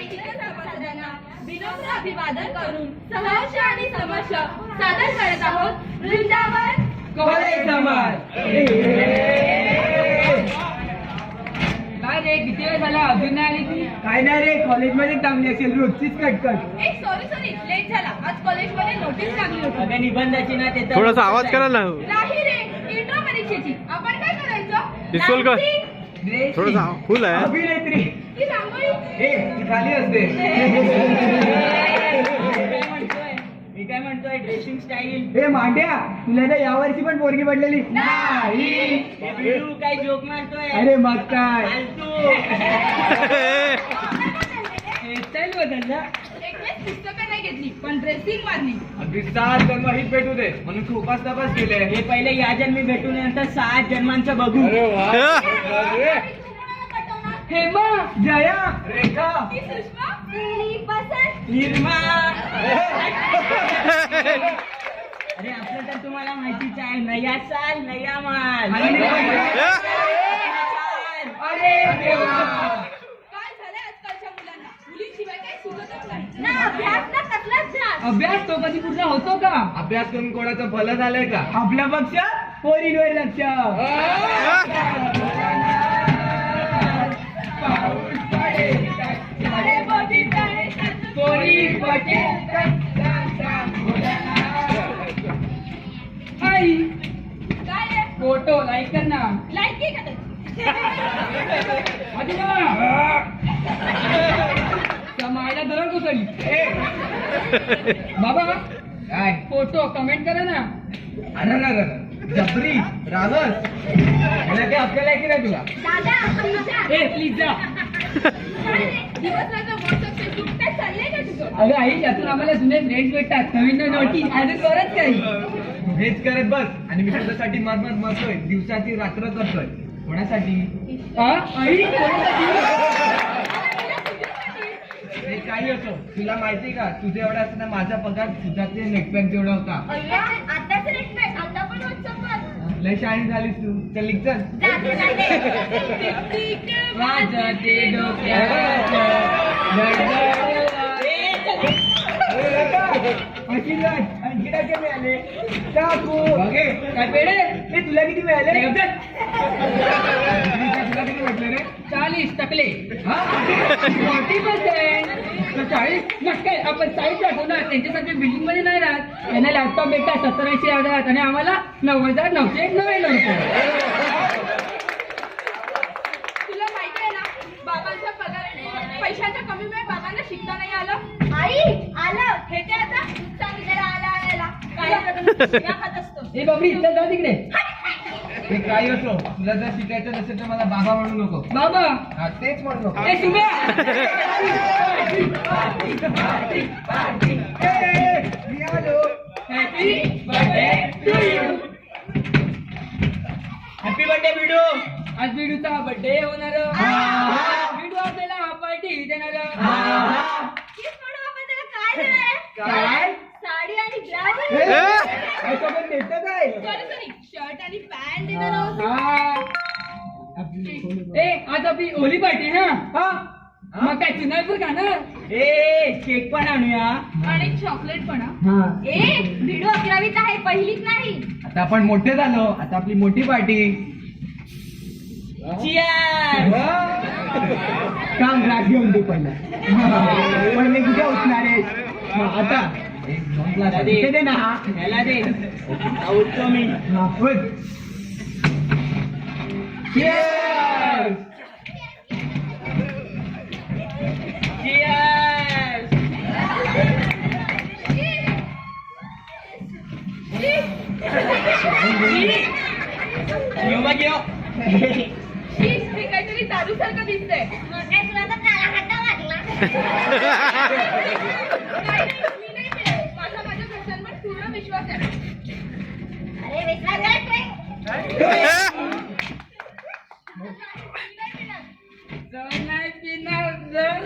नैतिक सभासदांना विनम्र अभिवादन करून सहर्ष आणि समर्ष सादर करत आहोत वृंदावन कॉलेज समाज. काय रे किती वेळ झाला अजून नाही आली ती? काय नाही रे, कॉलेजमध्ये थांबली असेल रोजचीच कटकट. सॉरी लेट झाला. आज कॉलेजमध्ये नोटीस लागली होती. अगं निबंधाची ना ते थोडासा आवाज करा ना. नाही रे, इंट्रो परीक्षेची. आपण काय करायचं? डिस्कोल कर. डान्सिंग. थोडासा फुल आहे. अभिनेत्री ती रांगोळी. ती खाली असते. मी काय म्हणतोय ड्रेसिंग स्टाईल. हे मांड्या, तुला तर यावर्षी पण पोरगी पडलेली नाही. तू काय जोक मारतोय. अरे मग काय. फालतू. हेअरस्टाईल बदलला. एकवेळेस पुस्तकं नाही घेतली पण ड्रेसिंग मारली. अगदी 7 जन्म हीच भेटू दे म्हणून खूप तपास केले. हे पहिले या जन्मी भेटून नंतर 7 जन्मांचं बघू. हेमा, जया, रेखा, ती सुषमा. तेरी पसंद. निर्मा. अरे आपलं तर तुम्हाला माहितीच आहे, नया साल नया माल. अरे देवा. काय झालंय आजकालच्या मुलांना? मुलींशिवाय काही सुचतच नाही. ना अभ्यास ना कसलाच ध्यास. अभ्यास तो कधी पूर्ण होतो का? अभ्यास करून कोणाचं भलं झालंय का? आपल्या पक्ष पोरींवर लक्ष. पोरी पटे. आई काय आहे? फोटो लाईक कर ना. लाईक आहे का ते? आधी समायला धरण कोसळली. बाबा काय? फोटो कमेंट करा ना. अरे जबरी रागस याला काय आपल्याला की नाही तुला? दादा तुमच्या. ए प्लीज जा. काय रे? दिवसरात्र व्हॉट्सअप फेसबुक काय चाललंय का तुझं? अगं आई यातून आम्हाला जुने फ्रेंड्स भेटतात, नवीन नोटी अजून बरंच काही. हेच करत बस आणि मी तुझ्यासाठी मरतोय, दिवसाची रात्र करतोय. कोणासाठी? हा? आई हे काही असो, तुला माहिती का तुझे एवढा असताना माझा पगार तुझ्याचे नेटपॅक जेवढा होता. अय्या, आताच रेट नाही. आता पण व्हॉट्सअपवर. लय शाळेत झालीस तू. चल लिख चल. वाजते डोक्यात. आणखी काय मिळाले? टाकू. बघे काय पेढे? हे तुला किती मिळाले? नाही, तुला किती भेटले रे? 40 टकले. हा? 40%. 40 नक्की आपण 40 राहतो ना. त्यांच्यासाठी बिल्डिंग मध्ये नाही राहत. त्यांना लॅपटॉप भेटतात 70-80 आणि आम्हाला 9,999 रुपये. तुला माहिती आहे ना, बाबांच्या पगाराने पैशाच्या कमी वेळ बाबांना शिकता नाही आलं. आई आलं हे ते आता सांगितलेलं आला काय खात असतो. ए बाबरी इथं जा तिकडे. हे काही असो, तुला जर शिकायचं नसेल तर मला बाबा म्हणू नको. बाबा हा, तेच म्हणू नको. ए सुम्या. मी आलो. Happy birthday to you. Happy birthday Bidu. आज बिडूचा बर्थडे होणार. बिडू आपल्याला हा पार्टी देणार. हीच म्हणून आपण त्याला काय दिलंय? काय? साडी आणि ब्लाऊज. याच्यावर नेतं काय? सॉरी शर्ट आणि पॅन्ट देणार आहोत. ए आज आपली ओली पार्टी ना. हा मग काय चुनारपूर खाणार. ए केक पण आणूया आणि चॉकलेट पण हा. हा. ए भिडू 11वीत आहे, पहिलीत नाही. आता आपण मोठे झालो, आता आपली मोठी पार्टी. Cheers. काम ग्लास घेऊन दे पहिला. पण मी कुठे उठणार आहे? आता एक 2 ग्लास दे. इथे दे ना. हा. याला दे. उठतो मी. हा, उठ. Cheers. Cheers. घेऊ घेऊ. शीश, हे काहीतरी दारू सारखं दिसतंय. काय तुला तर काला हट्टा लागला. नाही, मी नाही पित. माझ्या घरच्यांवर पूर्ण विश्वास आहे. अरे विश्वास जर नाही पिणार जर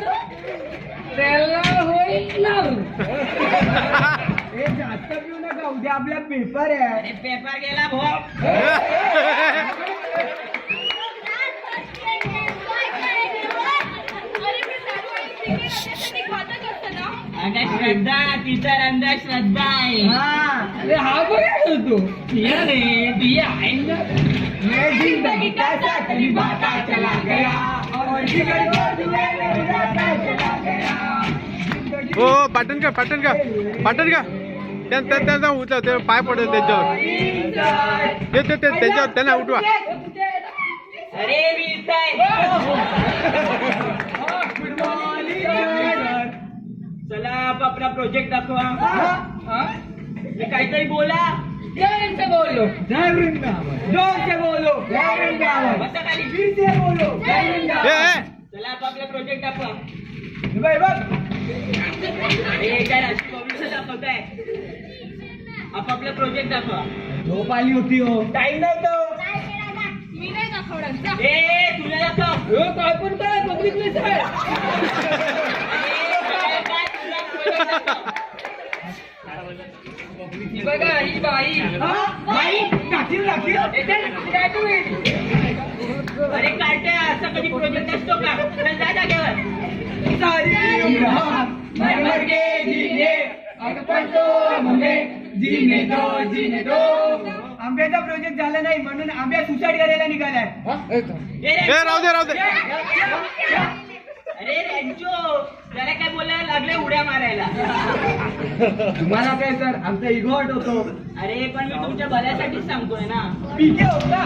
त्याला होईल ना. हे जास्त पिऊ नका, उद्या आपला पेपर आहे. अरे पेपर गेला भाऊ. अरे मी दारू आणि सिंगिंग असण्यासाठी घातक असतं ना. श्रद्धा तिचा अंधश्रद्धा आहे. अरे हा बघा तू दिया रे दिया आहे ना. मैं जिंदगी का साथ निभाता चला गया और जिगर को दुए में उड़ाता चला गया. हो पाटण का त्यांचा उचला ते पाय पडत त्याच्यावर ते त्याच्यावर त्यांना उठवा. अरे मी चला आपला प्रोजेक्ट दाखवा. काहीतरी बोला. जय बोलो जय वृंदावन. जोर से बोलो जय वृंदावन. बसा खाली. फिर से बोलो जय वृंदावन. चला आपला प्रोजेक्ट दाखवा. बाय बघ. अरे काय राजकीय भविष्य दाखवताय. आपापला प्रोजेक्ट दाखवा. झोप आली होती हो. टाइम नव्हतो. मी नाही दाखवणार जा. ए तुला दाखव. काय पण काय पब्लिक प्लेस आहे. बघा ही बाई. बाई राखील. अरे काढते असं कधी प्रोजेक्ट असतो का. चल जा जागेवर. सारी उम्र मर के जीने अब पडतो म्हणजे जीने दो. आंब्याचा प्रोजेक्ट झाला नाही म्हणून आंब्या सुसाईड करायला निघालाय. राहू दे अरे रेंचो जरा काय बोलायला लागले उड्या मारायला. तुम्हाला काय सर आमचा इगो हट होतो. अरे पण मी तुमच्या भल्यासाठीच सांगतोय ना. पीके होता.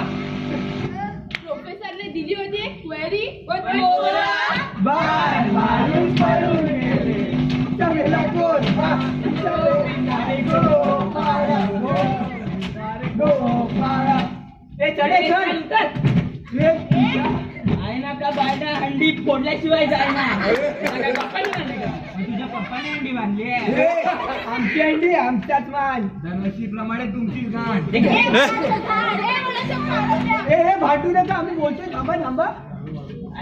प्रोफेसरने दिली होती एक क्वेरी. बार मारून पडून गेले चमेला कोण ए चढे चढ. आहे ना का बायना हंडी फोडल्याशिवाय जाय ना. तुझ्या पप्पाने हंडी बांधली आहे. आमची अंडी आमच्याच मान. दरवर्षीप्रमाणे तुमची गाण. ए भांडू नका आम्ही बोलतोय. थांबा.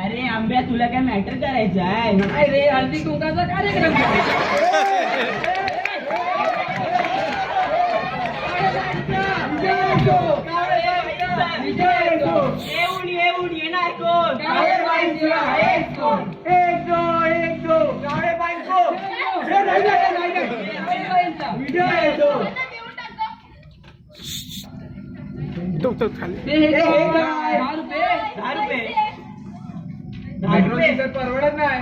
अरे आंब्या तुला काय मॅटर करायचं आहे. नाही रे हल्दी कुंकाचा कार्यक्रम. येऊन येणार कोण. खाली. 10 रुपये. परवडत नाही.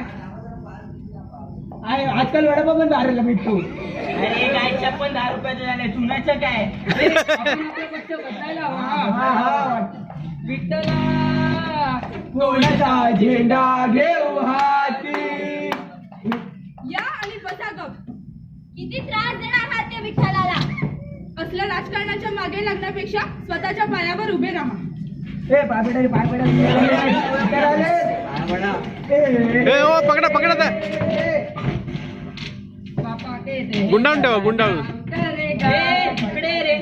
आजकाल वडापाव पण 12 ला भेटतो. अरे काय छप्पन 10 रुपयाचं झालंय. चुनाचं काय. विठ्ठला कोणाचा झेंडा घेऊ हाती. या आणि बसा गप. किती त्रास देणार आहात त्या विठ्ठलाला. असल्या राजकारणाच्या मागे लागण्यापेक्षा स्वतःच्या पायावर उभे राहा. ए पाय पडा. पकडा गुंडाळून ठेवा गुंडाळून. इकडे रे.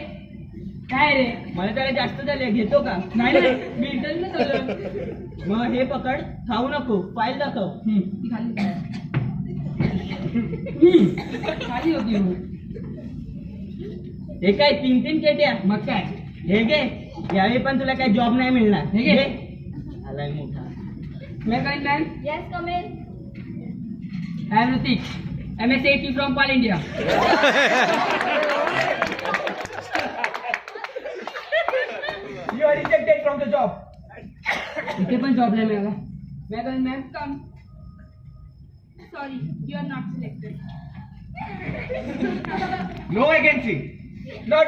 काय रे मला त्याला जास्त झाले घेतो का. नाही मिळतं ना झालं. मग हे पकड. खाऊ नको. फाईल दाखव. खाली होती. हे काय 3 केट्या. मग काय हे घे. यावेळी पण तुला काय जॉब नाही मिळणार. हे घे. आलाय मोठा. Ma'am. Yes come in. I am Hrithik. MSAT from all India. You are rejected from the job. इथे पण जॉब नाही मिळाला. Ma'am come. Sorry you are not selected. No vacancy. Not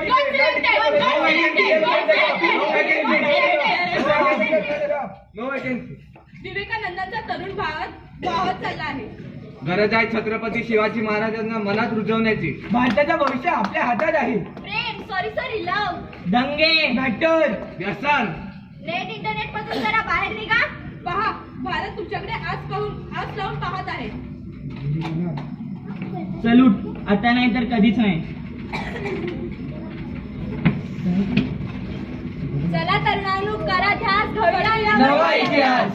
No vacancy. विवेकानंदांचा तरुण भावात चालला आहे. गरज आहे छत्रपती शिवाजी महाराजांना मनात रुजवण्याची. भारताचं भविष्य आपल्या हातात आहे. प्रेम सॉरी लव. दंगे. मॅटर. व्यसन. नेट इंटरनेट पासून जरा बाहेर निघा. पहा भारत तुमच्याकडे आज लावून पाहत आहे. सलूट. आता नाही तर कधीच नाही. चला तरुणांनो करा ध्यास घडवूया नवा इतिहास.